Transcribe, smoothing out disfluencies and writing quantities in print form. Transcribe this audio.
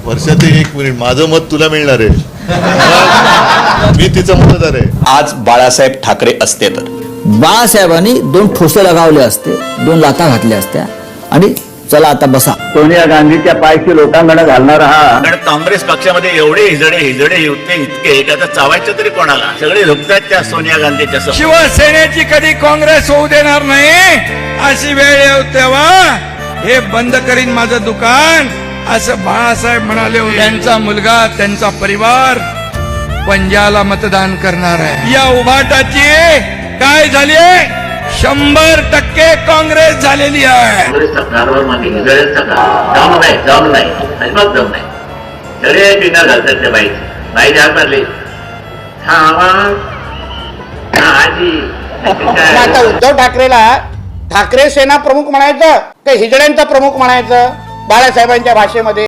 वर्षात एक मिनिट, माझं मत तुला मिळणार आहे. मी तिचा मतदार आहे. आज बाळासाहेब ठाकरे असते तर बाळासाहेबांनी 2 ठोसे लगावले असते, 2 लाथा घातल्या असत्या आणि चला आता बसा. सोनिया गांधीच्या पायची लोटांगण घालणारा हा. कारण काँग्रेस पक्षामध्ये एवढे हिजडे होते इतके की आता चावायचं तरी कोणाला. सगळे झुकतात त्या सोनिया गांधीच्या समोर. शिवसेनेची कधी काँग्रेस होऊ देणार नाही. अशी वेळ येऊ तेव्हा हे बंद करीन माझं दुकान, असं बाळासाहेब म्हणाले. त्यांचा मुलगा, त्यांचा परिवार पंजाला मतदान करणार आहे. या उभाटाची काय झाली? 100% काँग्रेस झालेली आहे. काँग्रेसचा कारभार मागे हिजड्यांचा दम नाही, अजिबात दम नाही. सगळे बिना घालतात त्या बाई जाग मारली आता उद्धव ठाकरेला ठाकरे सेना प्रमुख म्हणायचं का हिजड्यांचा प्रमुख म्हणायचं बाळासाहेबांच्या भाषेमध्ये?